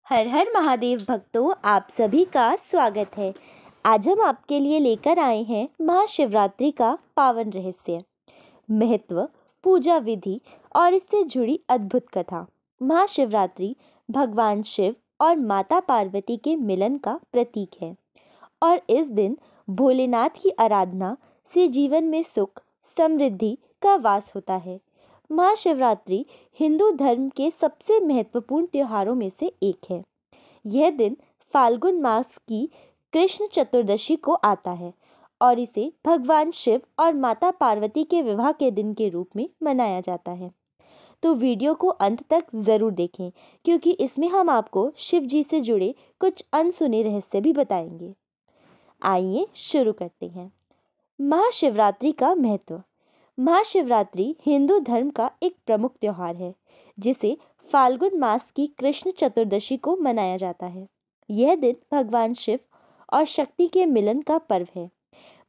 हर हर महादेव भक्तों, आप सभी का स्वागत है। आज हम आपके लिए लेकर आए हैं महाशिवरात्रि का पावन रहस्य, महत्व, पूजा विधि और इससे जुड़ी अद्भुत कथा। महाशिवरात्रि भगवान शिव और माता पार्वती के मिलन का प्रतीक है और इस दिन भोलेनाथ की आराधना से जीवन में सुख समृद्धि का वास होता है। महाशिवरात्रि हिंदू धर्म के सबसे महत्वपूर्ण त्योहारों में से एक है। यह दिन फाल्गुन मास की कृष्ण चतुर्दशी को आता है और इसे भगवान शिव और माता पार्वती के विवाह के दिन के रूप में मनाया जाता है। तो वीडियो को अंत तक ज़रूर देखें, क्योंकि इसमें हम आपको शिव जी से जुड़े कुछ अनसुने रहस्य भी बताएंगे। आइए शुरू करते हैं। महाशिवरात्रि का महत्व। महाशिवरात्रि हिंदू धर्म का एक प्रमुख त्योहार है, जिसे फाल्गुन मास की कृष्ण चतुर्दशी को मनाया जाता है। यह दिन भगवान शिव और शक्ति के मिलन का पर्व है।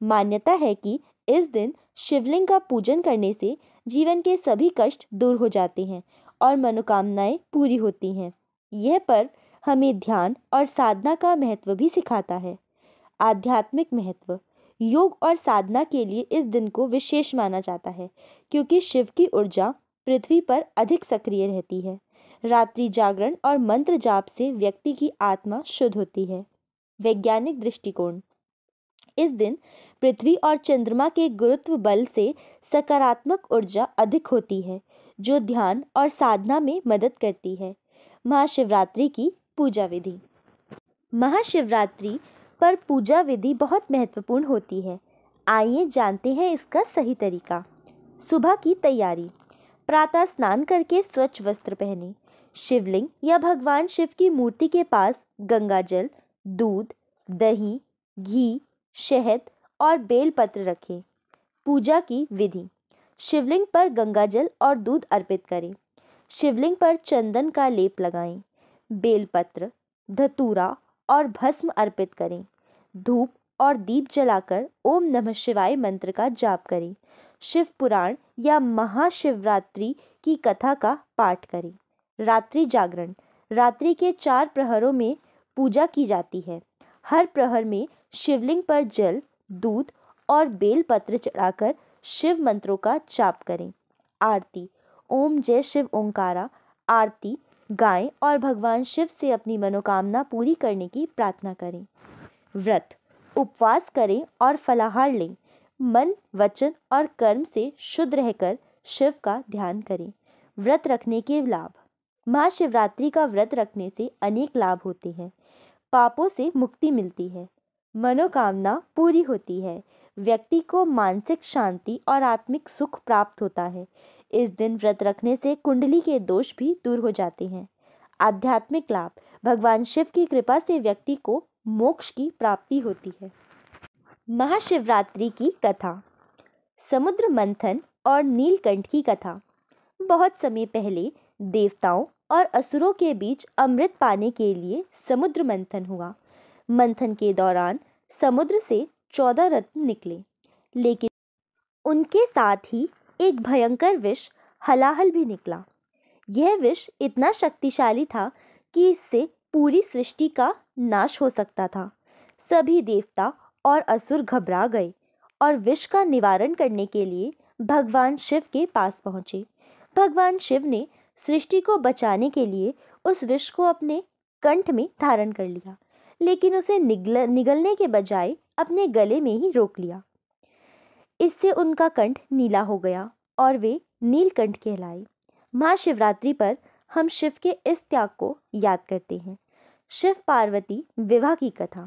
मान्यता है कि इस दिन शिवलिंग का पूजन करने से जीवन के सभी कष्ट दूर हो जाते हैं और मनोकामनाएं पूरी होती हैं। यह पर्व हमें ध्यान और साधना का महत्व भी सिखाता है। आध्यात्मिक महत्व। योग और साधना के लिए इस दिन को विशेष माना जाता है, क्योंकि शिव की ऊर्जा पृथ्वी पर अधिक सक्रिय रहती है। रात्रि जागरण और मंत्र जाप से व्यक्ति की आत्मा शुद्ध होती है। वैज्ञानिक दृष्टिकोण। इस दिन पृथ्वी और चंद्रमा के गुरुत्व बल से सकारात्मक ऊर्जा अधिक होती है, जो ध्यान और साधना में मदद करती है। महाशिवरात्रि की पूजा विधि। महाशिवरात्रि पर पूजा विधि बहुत महत्वपूर्ण होती है। आइए जानते हैं इसका सही तरीका। सुबह की तैयारी। प्रातः स्नान करके स्वच्छ वस्त्र पहने। शिवलिंग या भगवान शिव की मूर्ति के पास गंगा जल, दूध, दही, घी, शहद और बेलपत्र रखें। पूजा की विधि। शिवलिंग पर गंगा जल और दूध अर्पित करें। शिवलिंग पर चंदन का लेप लगाएं। बेलपत्र, धतूरा और भस्म अर्पित करें। धूप और दीप जलाकर ओम नमः शिवाय मंत्र का जाप करें। शिव पुराण या महाशिवरात्रि की कथा का पाठ करें। रात्रि जागरण। रात्रि के 4 प्रहरों में पूजा की जाती है। हर प्रहर में शिवलिंग पर जल, दूध और बेलपत्र चढ़ाकर शिव मंत्रों का जाप करें। आरती। ओम जय शिव ओंकारा आरती गाएं और भगवान शिव से अपनी मनोकामना पूरी करने की प्रार्थना करें। व्रत। उपवास करें और फलाहार लें। मन, वचन और कर्म से शुद्ध रहकर शिव का ध्यान करें। व्रत रखने के लाभ। महाशिवरात्रि का व्रत रखने से अनेक लाभ होते हैं। पापों से मुक्ति मिलती है, मनोकामना पूरी होती है, व्यक्ति को मानसिक शांति और आत्मिक सुख प्राप्त होता है। इस दिन व्रत रखने से कुंडली के दोष भी दूर हो जाते हैं। आध्यात्मिक लाभ। भगवान शिव की कृपा से व्यक्ति को मोक्ष की प्राप्ति होती है। महाशिवरात्रि की कथा। समुद्र मंथन और नीलकंठ की कथा। बहुत समय पहले देवताओं और असुरों के बीच अमृत पाने के लिए समुद्र मंथन हुआ। मंथन के दौरान समुद्र से 14 रत्न निकले, लेकिन उनके साथ ही एक भयंकर विष हलाहल भी निकला। यह विष इतना शक्तिशाली था कि इससे पूरी सृष्टि का नाश हो सकता था। सभी देवता और असुर घबरा गए और विष का निवारण करने के लिए भगवान शिव के पास पहुंचे। भगवान शिव ने सृष्टि को बचाने के लिए उस विष को अपने कंठ में धारण कर लिया, लेकिन उसे निगलने के बजाय अपने गले में ही रोक लिया। इससे उनका कंठ नीला हो गया और वे नीलकंठ कहलाए। महाशिवरात्रि पर हम शिव के इस त्याग को याद करते हैं। शिव पार्वती विवाह की कथा।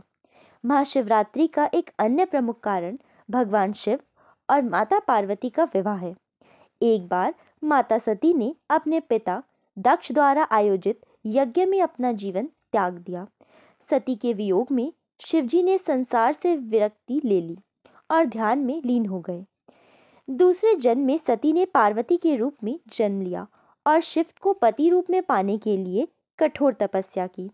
महाशिवरात्रि का एक अन्य प्रमुख कारण भगवान शिव और माता पार्वती का विवाह है। एक बार माता सती ने अपने पिता दक्ष द्वारा आयोजित यज्ञ में अपना जीवन त्याग दिया। सती के वियोग में शिवजी ने संसार से विरक्ति ले ली और ध्यान में लीन हो गए। दूसरे जन्म में सती ने पार्वती के रूप में जन्म लिया और शिव को पति रूप में पाने के लिए कठोर तपस्या की।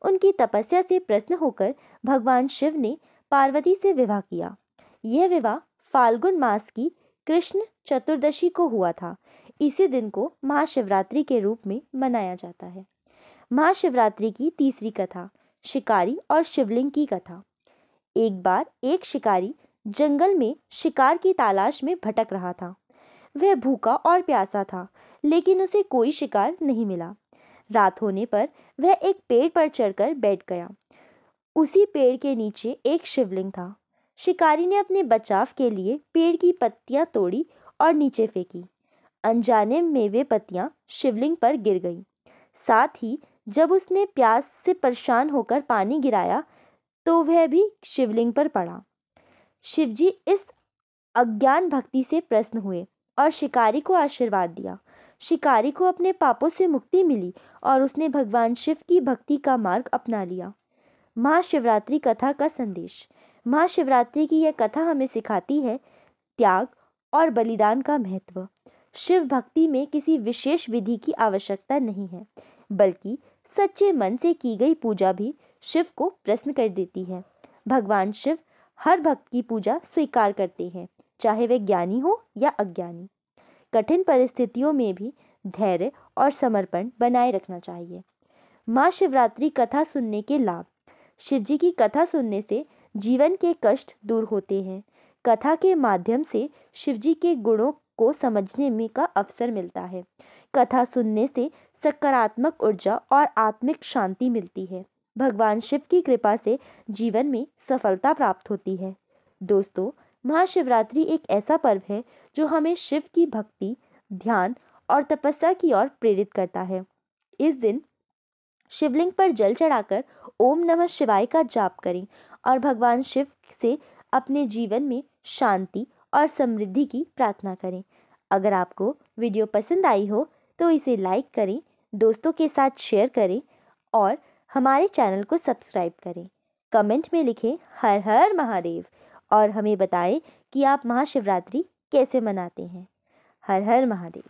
उनकी तपस्या से प्रसन्न होकर भगवान शिव ने पार्वती से विवाह किया। यह विवाह फाल्गुन मास की कृष्ण चतुर्दशी को हुआ था। इसी दिन को महाशिवरात्रि के रूप में मनाया जाता है। महाशिवरात्रि की तीसरी कथा, शिकारी और शिवलिंग की कथा। एक बार एक शिकारी जंगल में शिकार की तलाश में भटक रहा था। वह भूखा और प्यासा था, लेकिन उसे कोई शिकार नहीं मिला। रात होने पर वह एक पेड़ पर चढ़कर बैठ गया। उसी पेड़ के नीचे एक शिवलिंग था। शिकारी ने अपने बचाव के लिए पेड़ की पत्तियां तोड़ी और नीचे फेंकी। अनजाने में वे पत्तियां शिवलिंग पर गिर गईं। साथ ही जब उसने प्यास से परेशान होकर पानी गिराया तो वह भी शिवलिंग पर पड़ा। शिवजी इस अज्ञान भक्ति से प्रसन्न हुए और शिकारी को आशीर्वाद दिया। शिकारी को अपने पापों से मुक्ति मिली और उसने भगवान शिव की भक्ति का मार्ग अपना लिया। महाशिवरात्रि कथा का संदेश। महाशिवरात्रि की यह कथा हमें सिखाती है त्याग और बलिदान का महत्व। शिव भक्ति में किसी विशेष विधि की आवश्यकता नहीं है, बल्कि सच्चे मन से की गई पूजा भी शिव को प्रसन्न कर देती है। भगवान शिव हर भक्त की पूजा स्वीकार करते हैं, चाहे वह ज्ञानी हो या अज्ञानी। कठिन परिस्थितियों में भी धैर्य और समर्पण बनाए रखना चाहिए। महाशिवरात्रि कथा सुनने के लाभ। शिवजी की कथा सुनने से जीवन के कष्ट दूर होते हैं। कथा के माध्यम से शिवजी के गुणों को समझने में का अवसर मिलता है। कथा सुनने से सकारात्मक ऊर्जा और आत्मिक शांति मिलती है। भगवान शिव की कृपा से जीवन में सफलता प्राप्त होती है। दोस्तों, महाशिवरात्रि एक ऐसा पर्व है जो हमें शिव की भक्ति, ध्यान और तपस्या की ओर प्रेरित करता है। इस दिन शिवलिंग पर जल चढ़ाकर ओम नमः शिवाय का जाप करें और भगवान शिव से अपने जीवन में शांति और समृद्धि की प्रार्थना करें। अगर आपको वीडियो पसंद आई हो तो इसे लाइक करें, दोस्तों के साथ शेयर करें और हमारे चैनल को सब्सक्राइब करें। कमेंट में लिखें हर हर महादेव और हमें बताएं कि आप महाशिवरात्रि कैसे मनाते हैं। हर हर महादेव।